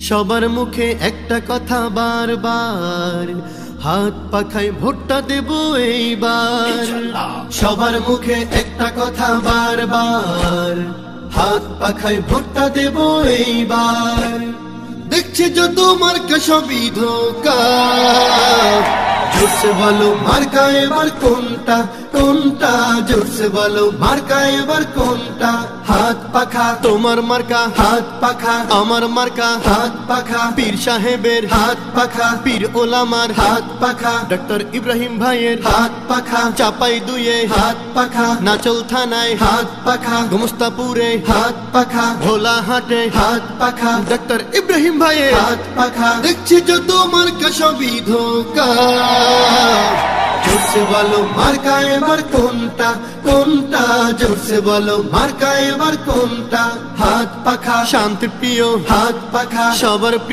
সবার মুখে একটা কথা বারবার, হাত পাখায় ভোটটা দেব এইবার। সবার মুখে একটা কথা বারবার, হাত পাখায় ভোটটা দেব এইবার। দেখছি যত মার্কা সবই ধোঁকা, জোরসে বলো মার্কা এবার কোনটা কোনটা, জোরসে বলো মার্কা এবার কোনটা। হাত পাখা তোমার মার্কা, হাত পাখা আমার মার্কা, হাত পাখা পীর সাহেবের, হাত পাখা পীর ওলামার, হাত পাখা ডক্টর ইব্রাহিম ভাইয়ের, হাত পাখা চাপাই দুয়ে, হাত পাখা নাচল থানায়, হাত পাখা গোমস্তাপুরে, হাত পাখা ভোলা হাটে, হাত পাখা ডক্টর ইব্রাহিম ভাইয়ের, হাত পাখা। দেখছি যত মার্কা সবই ধোঁকা, জোরসে বলো মার্কা এবার কোনটা কোনটা, জোরসে বলো মার্কা এবার কোনটা। হাত পাখা শান্তির প্রিয়, হাত পাখা সবার প্রিয়।